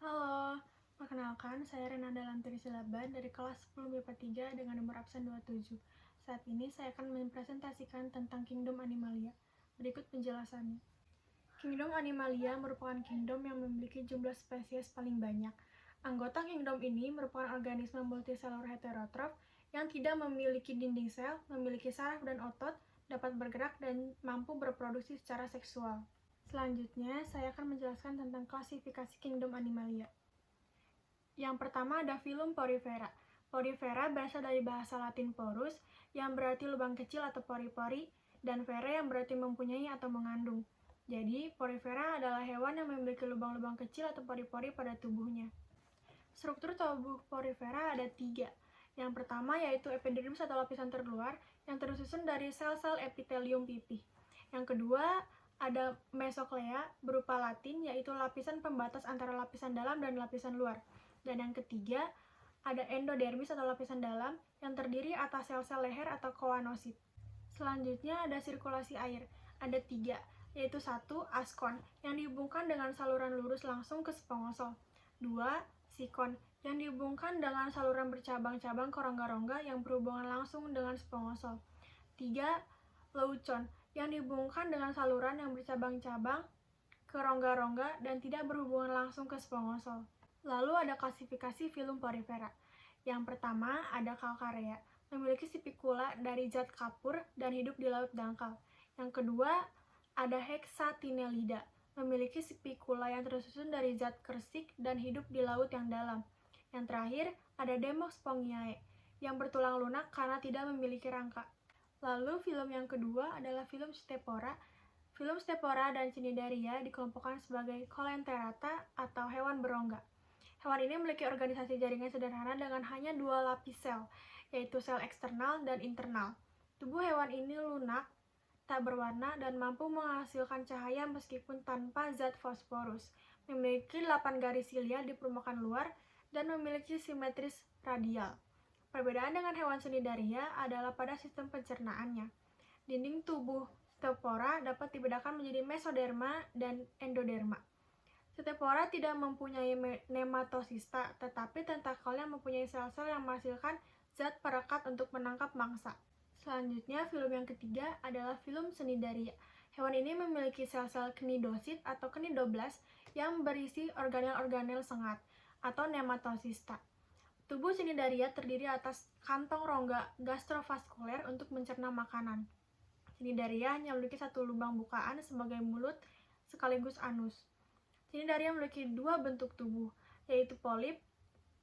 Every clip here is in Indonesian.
Halo, perkenalkan saya Renanda Lanturi Silaban dari kelas 10 MIPA 3 dengan nomor absen 27. Saat ini saya akan mempresentasikan tentang Kingdom Animalia. Berikut penjelasannya. Kingdom Animalia merupakan kingdom yang memiliki jumlah spesies paling banyak. Anggota kingdom ini merupakan organisme multiselur heterotrof yang tidak memiliki dinding sel, memiliki saraf dan otot, dapat bergerak, dan mampu berproduksi secara seksual. Selanjutnya, saya akan menjelaskan tentang klasifikasi Kingdom Animalia. Yang pertama ada filum Porifera. Porifera berasal dari bahasa Latin porus, yang berarti lubang kecil atau pori-pori, dan vere yang berarti mempunyai atau mengandung. Jadi, Porifera adalah hewan yang memiliki lubang-lubang kecil atau pori-pori pada tubuhnya. Struktur tubuh Porifera ada 3. Yang pertama yaitu epidermis atau lapisan terluar, yang tersusun dari sel-sel epitelium pipih. Yang kedua, ada mesoklea berupa latin, yaitu lapisan pembatas antara lapisan dalam dan lapisan luar. Dan yang ketiga, ada endodermis atau lapisan dalam, yang terdiri atas sel-sel leher atau koanosit. Selanjutnya ada sirkulasi air, ada 3, yaitu 1. Askon, yang dihubungkan dengan saluran lurus langsung ke spongosol. 2. Sikon, yang dihubungkan dengan saluran bercabang-cabang ke rongga-rongga yang berhubungan langsung dengan spongosol. 3. Leucon, yang dihubungkan dengan saluran yang bercabang-cabang ke rongga-rongga dan tidak berhubungan langsung ke spongosol. Lalu ada klasifikasi filum Porifera. Yang pertama ada Calcarea, memiliki spikula dari zat kapur dan hidup di laut dangkal. Yang kedua ada Hexatinellida, memiliki spikula yang tersusun dari zat kersik dan hidup di laut yang dalam. Yang terakhir ada Demospongiae, yang bertulang lunak karena tidak memiliki rangka. Lalu filum yang kedua adalah filum Stepora. Filum Stepora dan Cnidaria dikelompokkan sebagai Coelenterata atau hewan berongga. Hewan ini memiliki organisasi jaringan sederhana dengan hanya 2 lapis sel, yaitu sel eksternal dan internal. Tubuh hewan ini lunak, tak berwarna, dan mampu menghasilkan cahaya meskipun tanpa zat fosforus. Memiliki 8 garis silia di permukaan luar dan memiliki simetris radial. Perbedaan dengan hewan Cnidaria adalah pada sistem pencernaannya. Dinding tubuh Stepora dapat dibedakan menjadi mesoderma dan endoderma. Stepora tidak mempunyai nematosista, tetapi tentakelnya mempunyai sel-sel yang menghasilkan zat perekat untuk menangkap mangsa. Selanjutnya, filum yang ketiga adalah filum Cnidaria. Hewan ini memiliki sel-sel cnidosit atau cnidoblast yang berisi organel-organel sengat atau nematosista. Tubuh Cnidaria terdiri atas kantong rongga gastrovaskuler untuk mencerna makanan. Cnidaria hanya memiliki 1 lubang bukaan sebagai mulut sekaligus anus. Cnidaria memiliki 2 bentuk tubuh, yaitu polip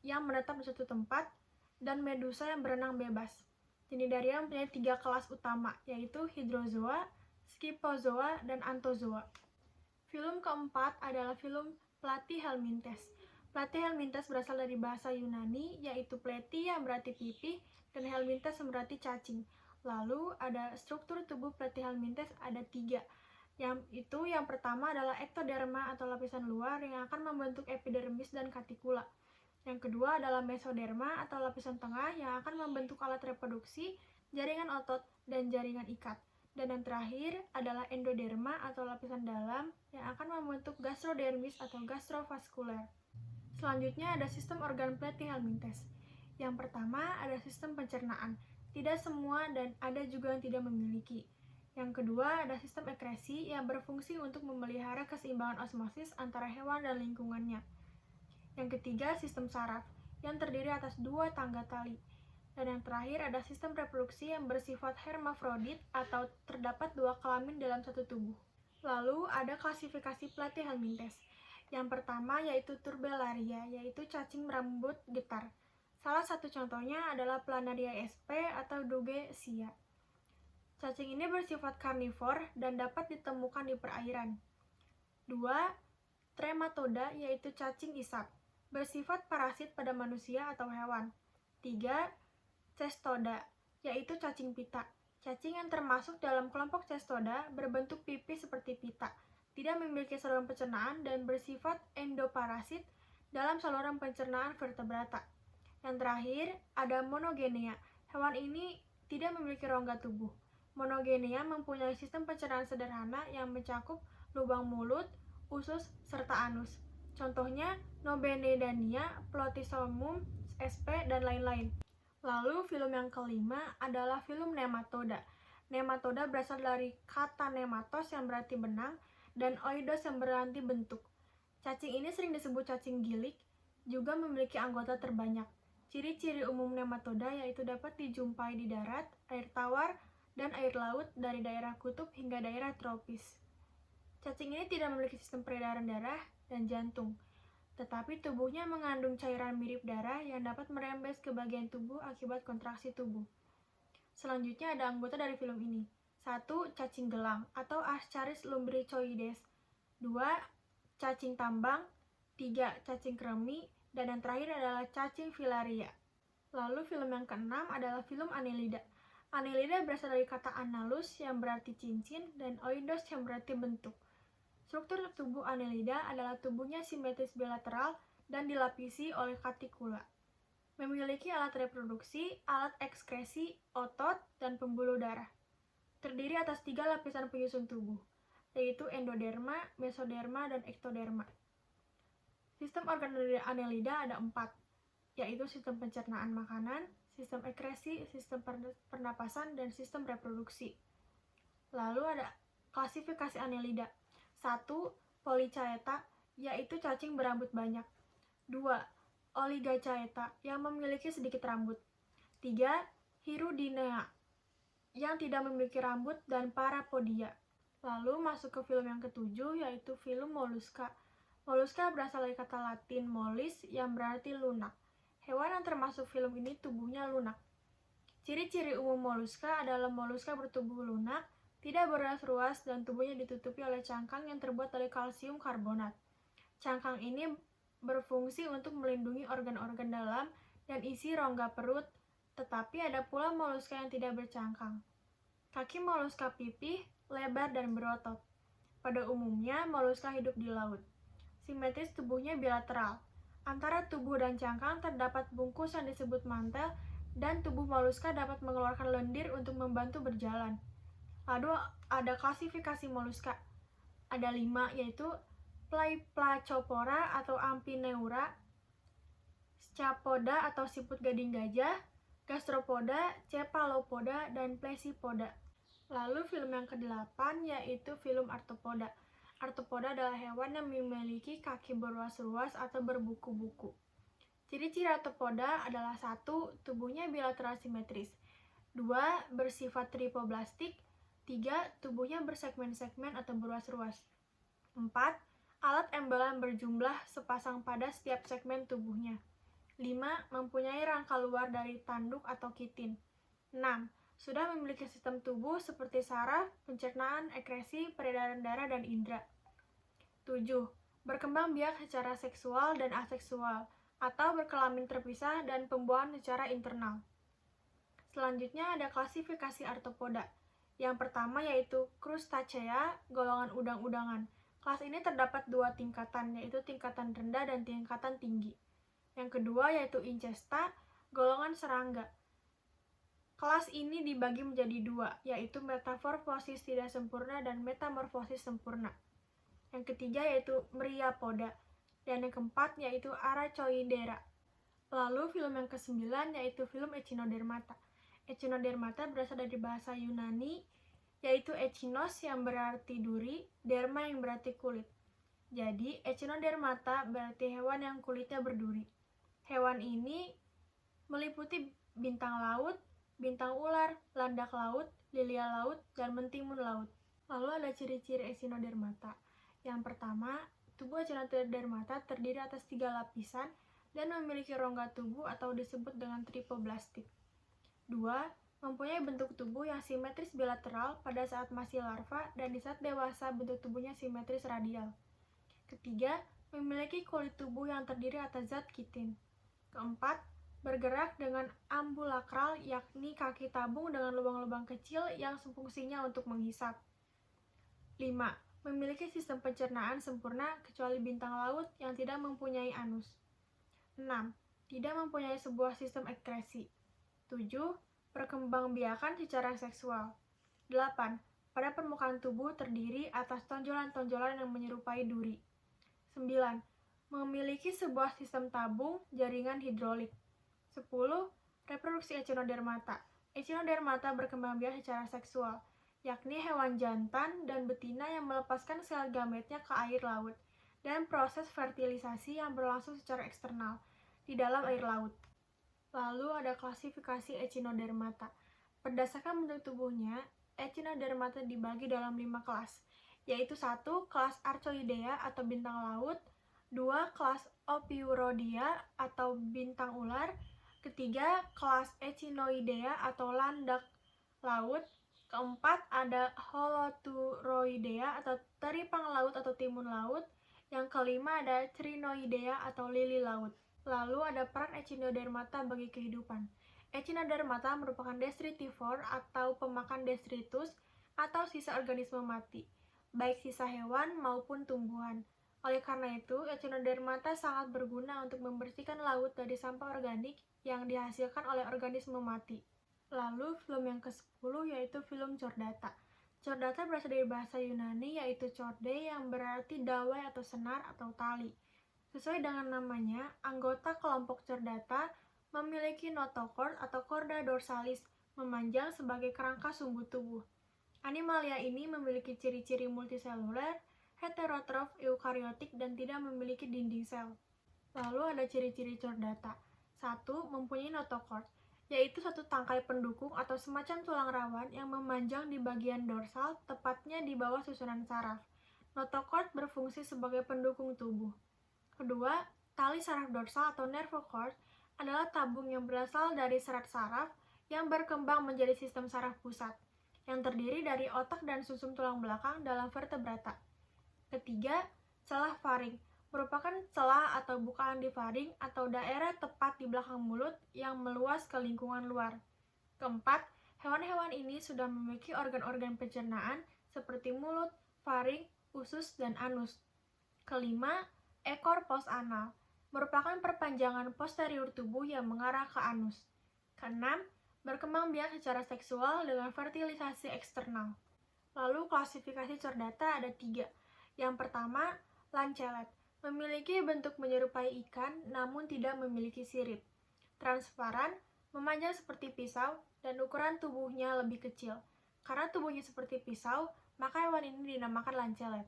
yang menetap di suatu tempat dan medusa yang berenang bebas. Cnidaria mempunyai 3 kelas utama, yaitu Hydrozoa, Scyphozoa, dan Anthozoa. Filum keempat adalah filum Platyhelminthes. Platyhelminthes berasal dari bahasa Yunani, yaitu pleti yang berarti pipih dan helminthes yang berarti cacing. Lalu ada struktur tubuh Platyhelminthes ada 3. Yang pertama adalah ektoderma atau lapisan luar yang akan membentuk epidermis dan cuticula. Yang kedua adalah mesoderma atau lapisan tengah yang akan membentuk alat reproduksi, jaringan otot, dan jaringan ikat. Dan yang terakhir adalah endoderma atau lapisan dalam yang akan membentuk gastrodermis atau gastrovaskuler. Selanjutnya ada sistem organ Platyhelminthes. Yang pertama ada sistem pencernaan. Tidak semua dan ada juga yang tidak memiliki. Yang kedua ada sistem ekresi yang berfungsi untuk memelihara keseimbangan osmosis antara hewan dan lingkungannya. Yang ketiga sistem saraf yang terdiri atas 2 tangga tali. Dan yang terakhir ada sistem reproduksi yang bersifat hermafrodit atau terdapat 2 kelamin dalam satu tubuh. Lalu ada klasifikasi Platyhelminthes. Yang pertama yaitu Turbellaria, yaitu cacing rambut getar. Salah satu contohnya adalah Planaria sp atau Dugesia. Cacing ini bersifat karnivor dan dapat ditemukan di perairan. 2. Trematoda, yaitu cacing isap, bersifat parasit pada manusia atau hewan. 3. Cestoda, yaitu cacing pita. Cacing yang termasuk dalam kelompok Cestoda berbentuk pipih seperti pita, tidak memiliki saluran pencernaan dan bersifat endoparasit dalam saluran pencernaan vertebrata. Yang terakhir ada Monogenea. Hewan ini tidak memiliki rongga tubuh. Monogenea mempunyai sistem pencernaan sederhana yang mencakup lubang mulut, usus, serta anus. Contohnya Nobenedania, Plottisomum sp, dan lain-lain. Lalu film yang kelima adalah film nematoda. Nematoda berasal dari kata nematos yang berarti benang dan oidos yang berarti bentuk. Cacing ini sering disebut cacing gilik, juga memiliki anggota terbanyak. Ciri-ciri umum nematoda yaitu dapat dijumpai di darat, air tawar, dan air laut dari daerah kutub hingga daerah tropis. Cacing ini tidak memiliki sistem peredaran darah dan jantung, tetapi tubuhnya mengandung cairan mirip darah yang dapat merembes ke bagian tubuh akibat kontraksi tubuh. Selanjutnya ada anggota dari film ini. 1. Cacing gelang atau Ascaris lumbricoides. 2. Cacing tambang. 3. Cacing kremi. Dan yang terakhir adalah cacing filaria. Lalu film yang keenam adalah film Annelida. Annelida berasal dari kata annulus yang berarti cincin dan oidos yang berarti bentuk. Struktur tubuh Annelida adalah tubuhnya simetris bilateral dan dilapisi oleh cuticula. Memiliki alat reproduksi, alat ekskresi, otot, dan pembuluh darah. Terdiri atas 3 lapisan penyusun tubuh, yaitu endoderma, mesoderma, dan ektoderma. Sistem organ Annelida ada 4, yaitu sistem pencernaan makanan, sistem ekskresi, sistem pernapasan, dan sistem reproduksi. Lalu ada klasifikasi Annelida. 1. Polychaeta, yaitu cacing berambut banyak. 2. Oligochaeta, yang memiliki sedikit rambut. 3. Hirudinea, yang tidak memiliki rambut, dan Parapodia. Lalu masuk ke film yang ketujuh, yaitu film Mollusca. Mollusca berasal dari kata Latin mollis, yang berarti lunak. Hewan yang termasuk film ini tubuhnya lunak. Ciri-ciri umum Mollusca adalah Mollusca bertubuh lunak, tidak beruas-ruas, dan tubuhnya ditutupi oleh cangkang yang terbuat dari kalsium karbonat. Cangkang ini berfungsi untuk melindungi organ-organ dalam dan isi rongga perut, tetapi ada pula Mollusca yang tidak bercangkang. Kaki Mollusca pipih, lebar, dan berotot. Pada umumnya, Mollusca hidup di laut. Simetris tubuhnya bilateral. Antara tubuh dan cangkang terdapat bungkus yang disebut mantel, dan tubuh Mollusca dapat mengeluarkan lendir untuk membantu berjalan. Lalu ada klasifikasi Mollusca. Ada 5, yaitu Placopora atau Amphineura, Scapoda atau siput gading gajah, Gastropoda, Cephalopoda, dan Plesiopoda. Lalu film yang ke-8 yaitu film Arthropoda. Arthropoda adalah hewan yang memiliki kaki beruas-ruas atau berbuku-buku. Ciri-ciri arthropoda adalah 1. Tubuhnya bilateral simetris. 2. Bersifat tripoblastik. 3. Tubuhnya bersegmen-segmen atau beruas-ruas. 4. Alat embelan berjumlah sepasang pada setiap segmen tubuhnya. 5. Mempunyai rangka luar dari tanduk atau kitin. 6. Sudah memiliki sistem tubuh seperti saraf, pencernaan, ekskresi, peredaran darah, dan indera. 7. Berkembang biak secara seksual dan aseksual, atau berkelamin terpisah dan pembuahan secara internal. Selanjutnya ada klasifikasi arthropoda. Yang pertama yaitu Crustacea, golongan udang-udangan. Kelas ini terdapat 2 tingkatan, yaitu tingkatan rendah dan tingkatan tinggi. Yang kedua yaitu Incesta, golongan serangga. Kelas ini dibagi menjadi 2, yaitu metamorfosis tidak sempurna dan metamorfosis sempurna. Yang ketiga yaitu Mriapoda, dan yang keempat yaitu Arachoidera. Lalu film yang ke-9 yaitu film Echinodermata. Echinodermata berasal dari bahasa Yunani, yaitu echinos yang berarti duri, derma yang berarti kulit. Jadi, Echinodermata berarti hewan yang kulitnya berduri. Hewan ini meliputi bintang laut, bintang ular, landak laut, lilia laut, dan mentimun laut. Lalu ada ciri-ciri Echinodermata. Yang pertama, tubuh Echinodermata terdiri atas 3 lapisan dan memiliki rongga tubuh atau disebut dengan tripoblastik. 2. Mempunyai bentuk tubuh yang simetris bilateral pada saat masih larva dan di saat dewasa bentuk tubuhnya simetris radial. Ketiga, memiliki kulit tubuh yang terdiri atas zat kitin. Keempat, bergerak dengan ambulakral, yakni kaki tabung dengan lubang-lubang kecil yang fungsinya untuk menghisap. 5. Memiliki sistem pencernaan sempurna kecuali bintang laut yang tidak mempunyai anus. 6. Tidak mempunyai sebuah sistem ekskresi. 7. Perkembangbiakan secara seksual. 8. Pada permukaan tubuh terdiri atas tonjolan-tonjolan yang menyerupai duri. 9. Memiliki sebuah sistem tabung jaringan hidrolik. 10. Reproduksi Echinodermata. Echinodermata berkembang biak secara seksual, yakni hewan jantan dan betina yang melepaskan sel gametnya ke air laut, dan proses fertilisasi yang berlangsung secara eksternal di dalam air laut. Lalu ada klasifikasi Echinodermata. Berdasarkan bentuk tubuhnya, Echinodermata dibagi dalam 5 kelas, yaitu 1. Kelas Archoidea atau bintang laut, 2. Kelas Ophiurodia atau bintang ular, ketiga kelas Echinoidea atau landak laut, keempat ada Holoturoidea atau teripang laut atau timun laut, yang kelima ada Crinoidea atau lili laut. Lalu ada peran Echinodermata bagi kehidupan. Echinodermata merupakan detritivore atau pemakan detritus atau sisa organisme mati, baik sisa hewan maupun tumbuhan. Oleh karena itu, Echinodermata sangat berguna untuk membersihkan laut dari sampah organik yang dihasilkan oleh organisme mati. Lalu film yang ke-10 yaitu film Chordata. Chordata berasal dari bahasa Yunani yaitu chorde yang berarti dawai atau senar atau tali. Sesuai dengan namanya, anggota kelompok Chordata memiliki notochord atau chorda dorsalis memanjang sebagai kerangka sumbu tubuh. Animalia ini memiliki ciri-ciri multiseluler, heterotrof, eukariotik, dan tidak memiliki dinding sel. Lalu ada ciri-ciri Chordata. 1. Mempunyai notochord, yaitu satu tangkai pendukung atau semacam tulang rawan yang memanjang di bagian dorsal, tepatnya di bawah susunan saraf. Notochord berfungsi sebagai pendukung tubuh. Kedua, tali saraf dorsal atau nervochord adalah tabung yang berasal dari serat saraf yang berkembang menjadi sistem saraf pusat, yang terdiri dari otak dan sumsum tulang belakang dalam vertebrata. Ketiga, celah faring merupakan celah atau bukaan di faring atau daerah tepat di belakang mulut yang meluas ke lingkungan luar. Keempat, hewan-hewan ini sudah memiliki organ-organ pencernaan seperti mulut, faring, usus, dan anus. Kelima, ekor postanal merupakan perpanjangan posterior tubuh yang mengarah ke anus. Keenam, berkembang biak secara seksual dengan fertilisasi eksternal. Lalu klasifikasi Chordata ada 3. Yang pertama, lancelet, memiliki bentuk menyerupai ikan namun tidak memiliki sirip. Transparan, memanjang seperti pisau, dan ukuran tubuhnya lebih kecil. Karena tubuhnya seperti pisau, maka hewan ini dinamakan lancelet.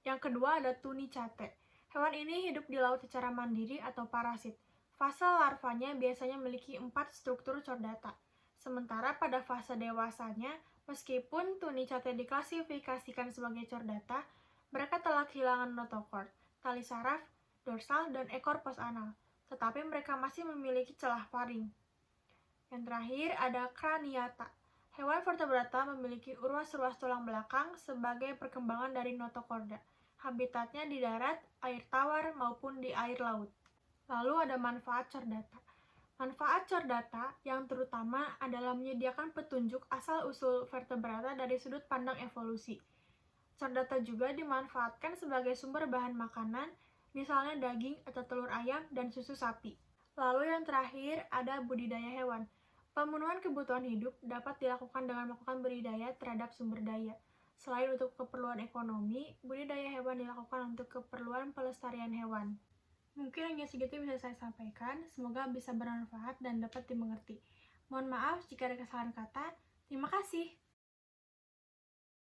Yang kedua ada tunicate. Hewan ini hidup di laut secara mandiri atau parasit. Fase larvanya biasanya memiliki 4 struktur Chordata. Sementara pada fase dewasanya, meskipun tunicate diklasifikasikan sebagai Chordata, mereka telah kehilangan notochord, tali saraf, dorsal, dan ekor postanal, tetapi mereka masih memiliki celah faring. Yang terakhir ada Craniata. Hewan vertebrata memiliki ruas-ruas tulang belakang sebagai perkembangan dari notochorda. Habitatnya di darat, air tawar, maupun di air laut. Lalu ada manfaat Chordata. Manfaat Chordata yang terutama adalah menyediakan petunjuk asal-usul vertebrata dari sudut pandang evolusi. Chordata juga dimanfaatkan sebagai sumber bahan makanan, misalnya daging atau telur ayam dan susu sapi. Lalu yang terakhir ada budidaya hewan. Pemenuhan kebutuhan hidup dapat dilakukan dengan melakukan budidaya terhadap sumber daya. Selain untuk keperluan ekonomi, budidaya hewan dilakukan untuk keperluan pelestarian hewan. Mungkin hanya segitu bisa saya sampaikan, semoga bisa bermanfaat dan dapat dimengerti. Mohon maaf jika ada kesalahan kata. Terima kasih.